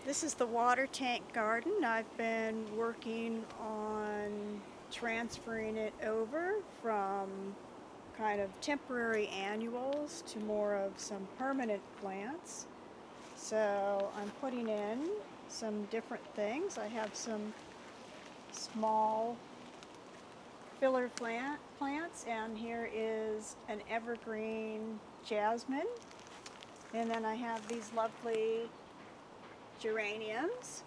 This is the water tank garden. I've been working on transferring it over from kind of temporary annuals to more of some permanent plants. So I'm putting in some different things. I have some small filler plants, and here is an evergreen jasmine. And then I have these lovely geraniums.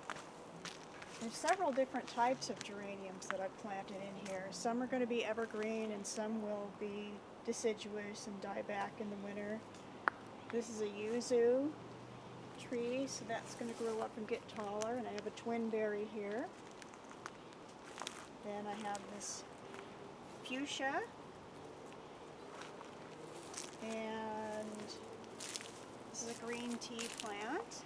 There's several different types of geraniums that I've planted in here. Some are going to be evergreen and some will be deciduous and die back in the winter. This is a yuzu tree, so that's going to grow up and get taller, and I have a twin berry here. Then I have this fuchsia, and this is a green tea plant.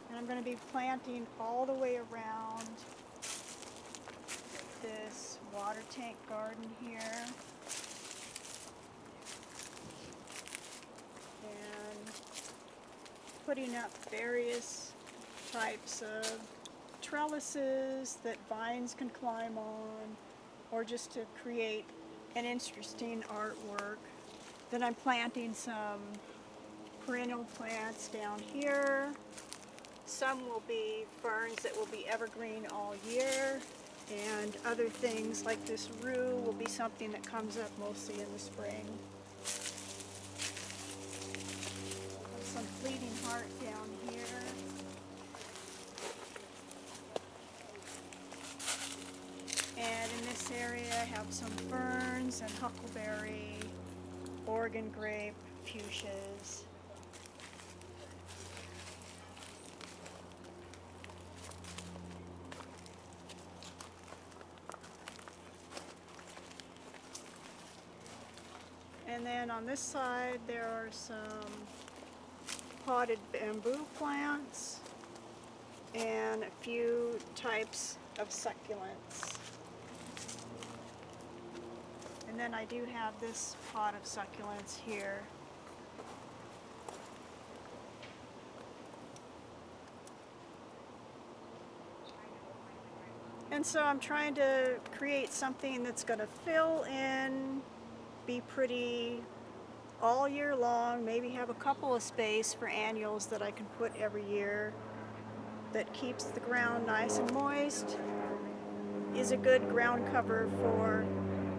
And I'm going to be planting all the way around this water tank garden here. And putting up various types of trellises that vines can climb on, or just to create an interesting artwork. Then I'm planting some perennial plants down here. Some will be ferns that will be evergreen all year, and other things like this rue will be something that comes up mostly in the spring. Some fleeting heart down here. And in this area I have some ferns and huckleberry, Oregon grape, fuchsias. And then on this side there are some potted bamboo plants and a few types of succulents. And then I do have this pot of succulents here. And so I'm trying to create something that's going to fill in, be pretty all year long, maybe have a couple of space for annuals that I can put every year, that keeps the ground nice and moist, is a good ground cover for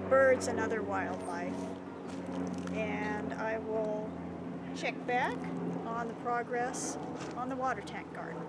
birds and other wildlife. And I will check back on the progress on the water tank garden.